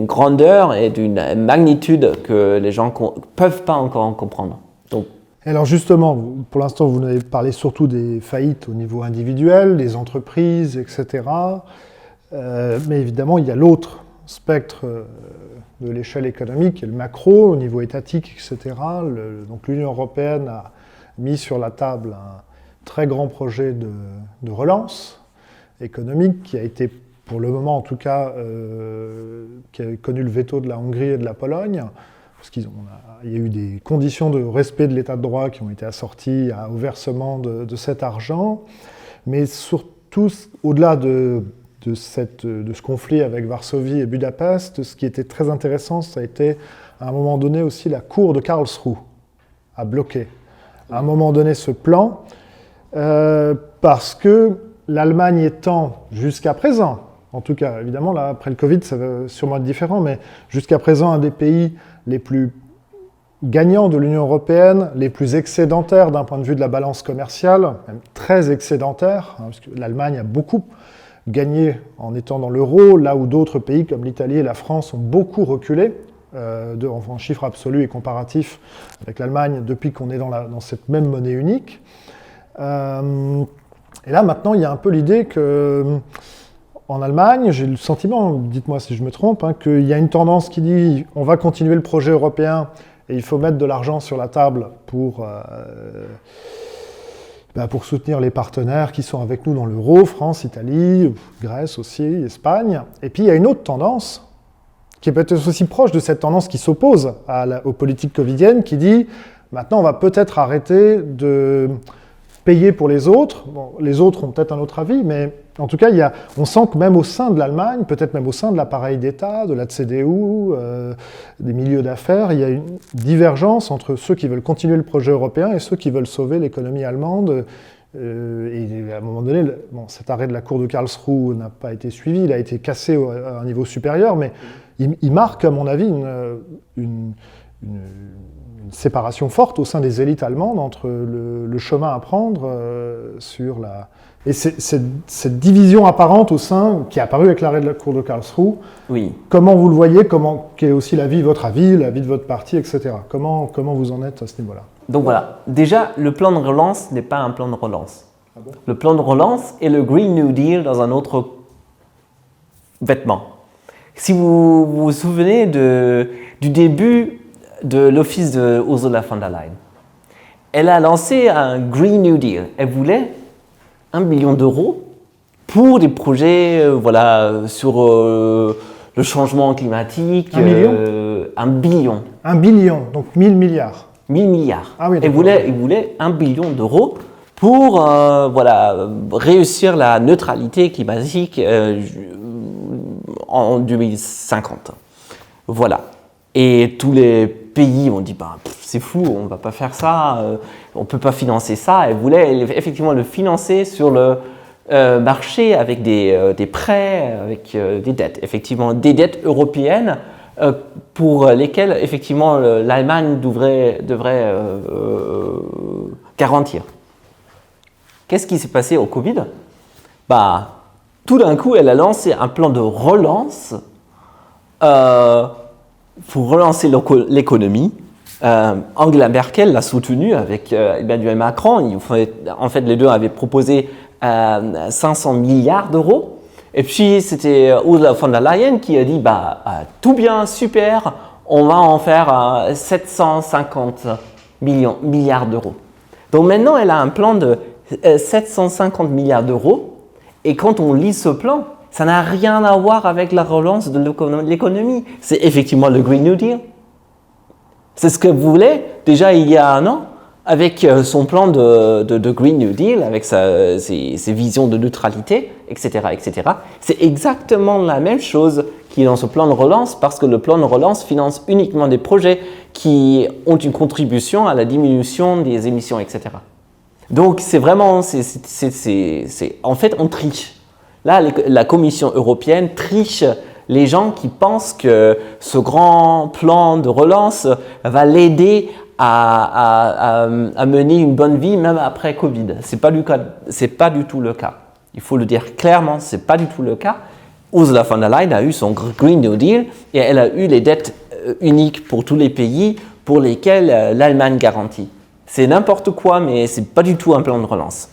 grandeur et d'une magnitude que les gens ne peuvent pas encore comprendre. Donc,
alors justement, pour l'instant, vous avez parlé surtout des faillites au niveau individuel, des entreprises, etc. Mais évidemment, il y a l'autre spectre de l'échelle économique, et le macro, au niveau étatique, etc. Donc l'Union européenne a mis sur la table un très grand projet de relance économique qui a été, pour le moment en tout cas, qui a connu le veto de la Hongrie et de la Pologne, parce qu'ils ont il y a eu des conditions de respect de l'état de droit qui ont été assorties au versement de cet argent, mais surtout, au-delà de ce conflit avec Varsovie et Budapest, ce qui était très intéressant, ça a été à un moment donné aussi la cour de Karlsruhe a bloqué à un moment donné ce plan, parce que l'Allemagne étant jusqu'à présent, en tout cas évidemment là après le Covid ça va sûrement être différent, mais jusqu'à présent un des pays les plus gagnants de l'Union européenne, les plus excédentaires d'un point de vue de la balance commerciale, même très excédentaire, parce que l'Allemagne a beaucoup gagné en étant dans l'euro, là où d'autres pays comme l'Italie et la France ont beaucoup reculé, en chiffres absolus et comparatifs avec l'Allemagne depuis qu'on est dans cette même monnaie unique. Et là maintenant il y a un peu l'idée que en Allemagne, j'ai le sentiment, dites-moi si je me trompe, qu'il y a une tendance qui dit on va continuer le projet européen et il faut mettre de l'argent sur la table pour soutenir les partenaires qui sont avec nous dans l'euro, France, Italie, Grèce aussi, Espagne. Et puis il y a une autre tendance, qui est peut-être aussi proche de cette tendance qui s'oppose aux politiques covidiennes, qui dit maintenant on va peut-être arrêter de payer pour les autres. Bon, les autres ont peut-être un autre avis, mais en tout cas, on sent que même au sein de l'Allemagne, peut-être même au sein de l'appareil d'État, de la CDU, des milieux d'affaires, il y a une divergence entre ceux qui veulent continuer le projet européen et ceux qui veulent sauver l'économie allemande. Et à un moment donné, cet arrêt de la cour de Karlsruhe n'a pas été suivi, il a été cassé à un niveau supérieur, mais il marque, à mon avis, une séparation forte au sein des élites allemandes entre le chemin à prendre sur la... Et cette division apparente au sein, qui est apparue avec l'arrêt de la cour de Karlsruhe,
oui.
Comment vous le voyez, quel est aussi votre avis, l'avis de votre parti, etc. Comment vous en êtes à ce niveau-là?
Donc voilà, déjà, le plan de relance n'est pas un plan de relance.
Ah bon?
Le plan de relance est le Green New Deal dans un autre vêtement. Si vous vous souvenez du début de l'office de Ursula von der Leyen, elle a lancé un Green New Deal. Elle voulait 1 billion d'euros pour des projets sur le changement climatique.
1 million
1 billion.
1 billion, donc 1000 milliards.
1000 milliards.
Ah oui,
elle voulait 1 billion d'euros pour réussir la neutralité climatique en 2050. Voilà. Et tous les pays ont dit c'est fou, on ne va pas faire ça, on ne peut pas financer ça. Elle voulait effectivement le financer sur le marché avec des prêts, avec des dettes, effectivement des dettes européennes pour lesquelles effectivement l'Allemagne devrait garantir. Qu'est-ce qui s'est passé au Covid? Tout d'un coup, elle a lancé un plan de relance pour relancer l'économie. Angela Merkel l'a soutenu avec Emmanuel Macron. En fait, les deux avaient proposé 500 milliards d'euros. Et puis, c'était Ursula von der Leyen qui a dit tout bien, super, on va en faire 750 milliards d'euros. Donc maintenant, elle a un plan de 750 milliards d'euros. Et quand on lit ce plan, ça n'a rien à voir avec la relance de l'économie. C'est effectivement le Green New Deal. C'est ce que vous voulez déjà il y a un an avec son plan de Green New Deal, avec ses visions de neutralité, etc., etc. C'est exactement la même chose qui est dans ce plan de relance parce que le plan de relance finance uniquement des projets qui ont une contribution à la diminution des émissions, etc. Donc c'est vraiment, en fait on triche. Là, la Commission européenne triche les gens qui pensent que ce grand plan de relance va l'aider à mener une bonne vie même après Covid. C'est pas du tout le cas. Il faut le dire clairement, c'est pas du tout le cas. Ursula von der Leyen a eu son Green New Deal et elle a eu les dettes uniques pour tous les pays pour lesquels l'Allemagne garantit. C'est n'importe quoi, mais c'est pas du tout un plan de relance.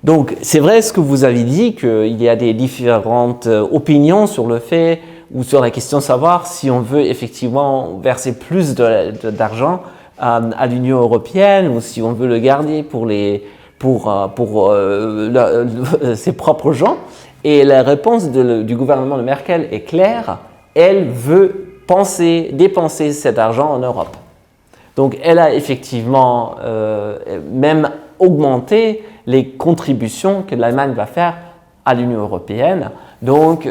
Donc, c'est vrai ce que vous avez dit, qu'il y a des différentes opinions sur le fait ou sur la question de savoir si on veut effectivement verser plus d'argent à l'Union européenne ou si on veut le garder pour ses propres gens. Et la réponse du gouvernement de Merkel est claire. Elle veut dépenser cet argent en Europe. Donc elle a effectivement même augmenté les contributions que l'Allemagne va faire à l'Union européenne. Donc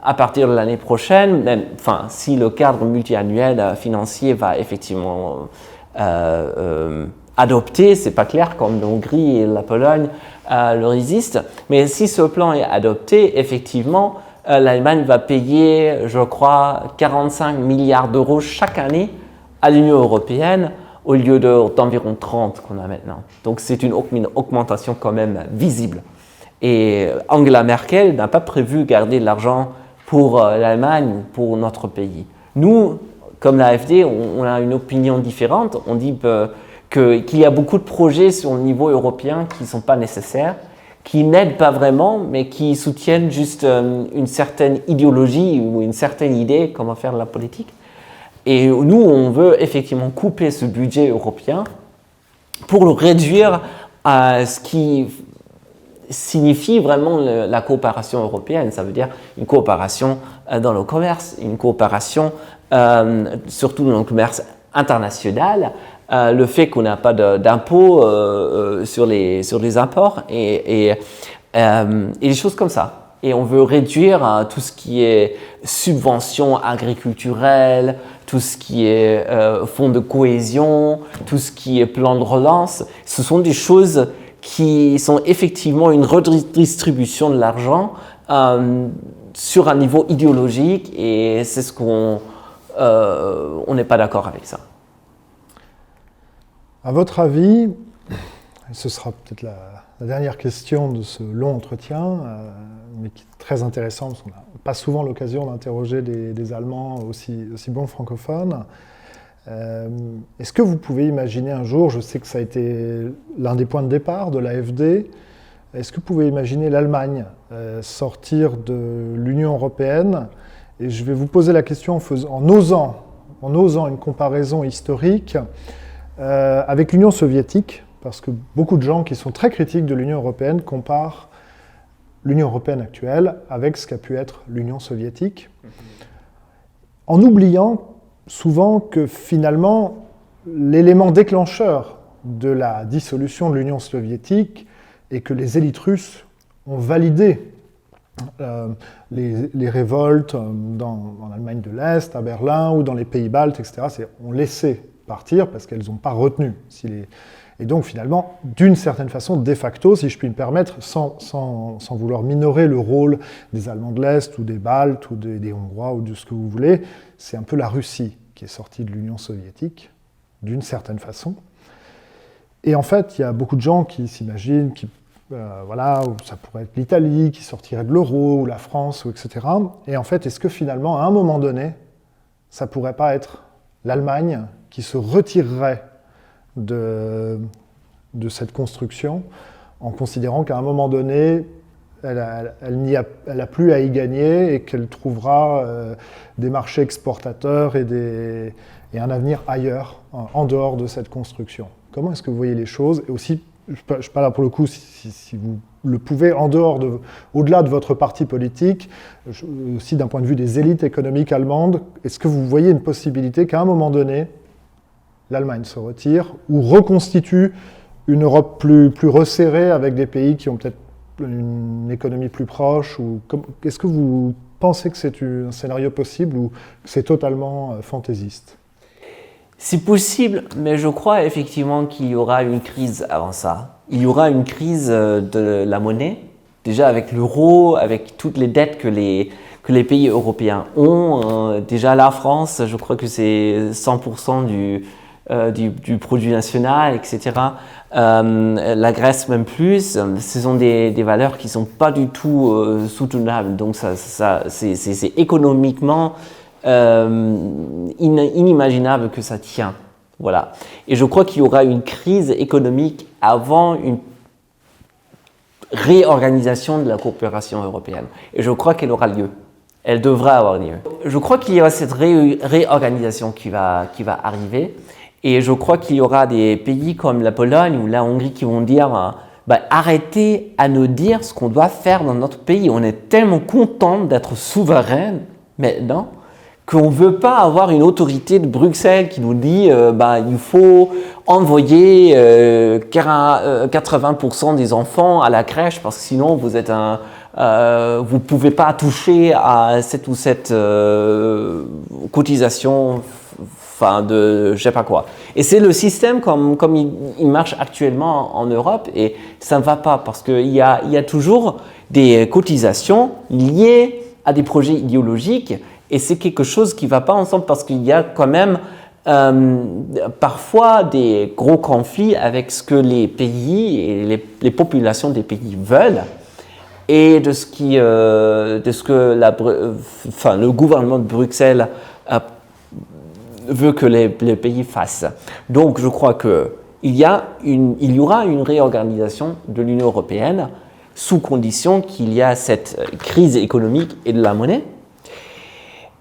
à partir de l'année prochaine, même, enfin, si le cadre multiannuel financier va effectivement adopté, c'est pas clair comme l'Hongrie et la Pologne le résistent, mais si ce plan est adopté, effectivement, l'Allemagne va payer, je crois, 45 milliards d'euros chaque année à l'Union européenne au lieu d'environ 30 qu'on a maintenant. Donc c'est une augmentation quand même visible. Et Angela Merkel n'a pas prévu garder de l'argent pour l'Allemagne, pour notre pays. Nous, comme l'AfD, on a une opinion différente. On dit qu'il y a beaucoup de projets sur le niveau européen qui ne sont pas nécessaires, qui n'aident pas vraiment, mais qui soutiennent juste une certaine idéologie ou une certaine idée comment faire de la politique. Et nous, on veut effectivement couper ce budget européen pour le réduire à ce qui signifie vraiment la coopération européenne. Ça veut dire une coopération dans le commerce, une coopération surtout dans le commerce international, le fait qu'on n'a pas d'impôts sur les imports et des choses comme ça. Et on veut réduire tout ce qui est subventions agriculturelles, tout ce qui est fonds de cohésion, tout ce qui est plan de relance. Ce sont des choses qui sont effectivement une redistribution de l'argent sur un niveau idéologique, et c'est ce qu'on n'est pas d'accord avec ça.
À votre avis, ce sera peut-être la dernière question de ce long entretien, mais qui est très intéressant parce qu'on n'a pas souvent l'occasion d'interroger des Allemands aussi bons francophones. Est-ce que vous pouvez imaginer un jour, je sais que ça a été l'un des points de départ de l'AfD, est-ce que vous pouvez imaginer l'Allemagne sortir de l'Union européenne? Et je vais vous poser la question en osant une comparaison historique avec l'Union soviétique, parce que beaucoup de gens qui sont très critiques de l'Union européenne comparent l'Union européenne actuelle avec ce qu'a pu être l'Union soviétique, en oubliant souvent que finalement, l'élément déclencheur de la dissolution de l'Union soviétique est que les élites russes ont validé les révoltes en Allemagne de l'Est, à Berlin ou dans les pays baltes, etc. ont laissé partir parce qu'elles n'ont pas retenu. Et donc finalement, d'une certaine façon, de facto, si je puis me permettre, sans vouloir minorer le rôle des Allemands de l'Est ou des Baltes ou des Hongrois ou de ce que vous voulez, c'est un peu la Russie qui est sortie de l'Union soviétique, d'une certaine façon. Et en fait, il y a beaucoup de gens qui s'imaginent voilà, ça pourrait être l'Italie qui sortirait de l'euro, ou la France, ou etc. Et en fait, est-ce que finalement, à un moment donné, ça ne pourrait pas être l'Allemagne qui se retirerait de cette construction, en considérant qu'à un moment donné, elle n'a plus à y gagner et qu'elle trouvera des marchés exportateurs et un avenir ailleurs, en dehors de cette construction. Comment est-ce que vous voyez les choses? Et aussi, je parle là pour le coup, si vous le pouvez, au-delà de votre parti politique, aussi d'un point de vue des élites économiques allemandes, est-ce que vous voyez une possibilité qu'à un moment donné, l'Allemagne se retire ou reconstitue une Europe plus resserrée avec des pays qui ont peut-être une économie plus proche? Est-ce que vous pensez que c'est un scénario possible ou que c'est totalement fantaisiste?
C'est possible, mais je crois effectivement qu'il y aura une crise avant ça. Il y aura une crise de la monnaie, déjà avec l'euro, avec toutes les dettes que les pays européens ont. Déjà la France, je crois que c'est 100% du produit national, etc. La Grèce même plus. Ce sont des valeurs qui ne sont pas du tout soutenables. Donc c'est économiquement inimaginable que ça tient. Voilà. Et je crois qu'il y aura une crise économique avant une réorganisation de la coopération européenne. Et je crois qu'elle aura lieu. Elle devra avoir lieu. Je crois qu'il y aura cette réorganisation qui va arriver. Et je crois qu'il y aura des pays comme la Pologne ou la Hongrie qui vont dire arrêtez à nous dire ce qu'on doit faire dans notre pays. On est tellement content d'être souverain maintenant qu'on ne veut pas avoir une autorité de Bruxelles qui nous dit il faut envoyer 80% des enfants à la crèche parce que sinon vous ne pouvez pas toucher à cette ou cette cotisation, de je sais pas quoi. Et c'est le système comme il marche actuellement en Europe et ça ne va pas parce qu'il y a toujours des cotisations liées à des projets idéologiques. Et c'est quelque chose qui ne va pas ensemble parce qu'il y a quand même parfois des gros conflits avec ce que les pays et les populations des pays veulent et de ce que le gouvernement de Bruxelles veut que les pays fassent. Donc je crois qu'il y aura une réorganisation de l'Union européenne sous condition qu'il y a cette crise économique et de la monnaie.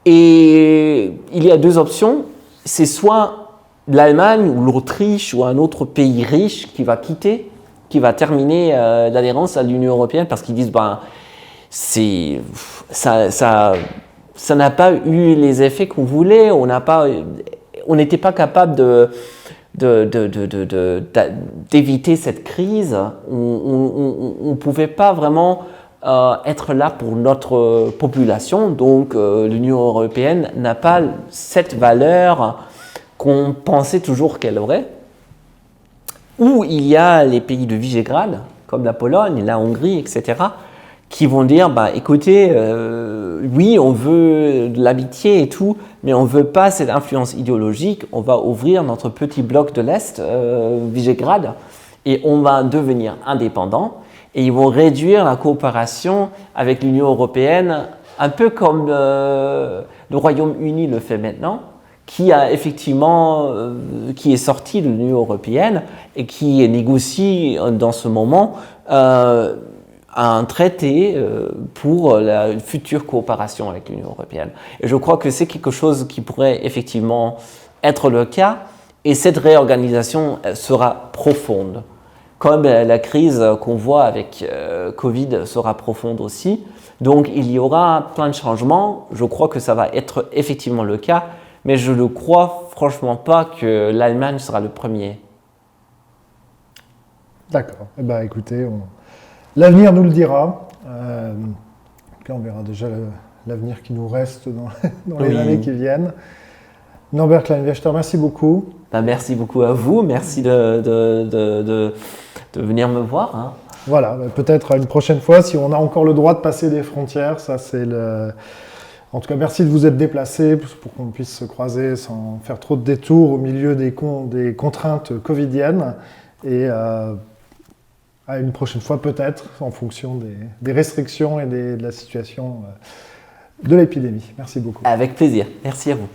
Et il y a deux options, c'est soit l'Allemagne ou l'Autriche ou un autre pays riche qui va terminer l'adhérence à l'Union européenne parce qu'ils disent ça n'a pas eu les effets qu'on voulait, on n'était pas capable d'éviter cette crise, on ne pouvait pas vraiment être là pour notre population, donc l'Union européenne n'a pas cette valeur qu'on pensait toujours qu'elle aurait. Ou il y a les pays de Visegrad, comme la Pologne, la Hongrie, etc., qui vont dire, écoutez, oui, on veut de l'amitié et tout, mais on ne veut pas cette influence idéologique, on va ouvrir notre petit bloc de l'Est, Visegrad, et on va devenir indépendant. Et ils vont réduire la coopération avec l'Union européenne, un peu comme le Royaume-Uni le fait maintenant, qui est sorti de l'Union européenne et qui négocie dans ce moment un traité pour la future coopération avec l'Union européenne. Et je crois que c'est quelque chose qui pourrait effectivement être le cas, et cette réorganisation sera profonde. Comme la crise qu'on voit avec Covid sera profonde aussi. Donc il y aura plein de changements. Je crois que ça va être effectivement le cas, mais je ne crois franchement pas que l'Allemagne sera le premier.
D'accord. Écoutez, l'avenir nous le dira. On verra déjà l'avenir qui nous reste dans les années qui viennent. Norbert Kleinwächter, merci beaucoup.
Merci beaucoup à vous. Merci de venir me voir.
Voilà, peut-être une prochaine fois, si on a encore le droit de passer des frontières. Ça, c'est En tout cas, merci de vous être déplacé pour qu'on puisse se croiser sans faire trop de détours au milieu des contraintes covidiennes. Et à une prochaine fois, peut-être, en fonction des restrictions et de la situation de l'épidémie. Merci beaucoup.
Avec plaisir. Merci à vous.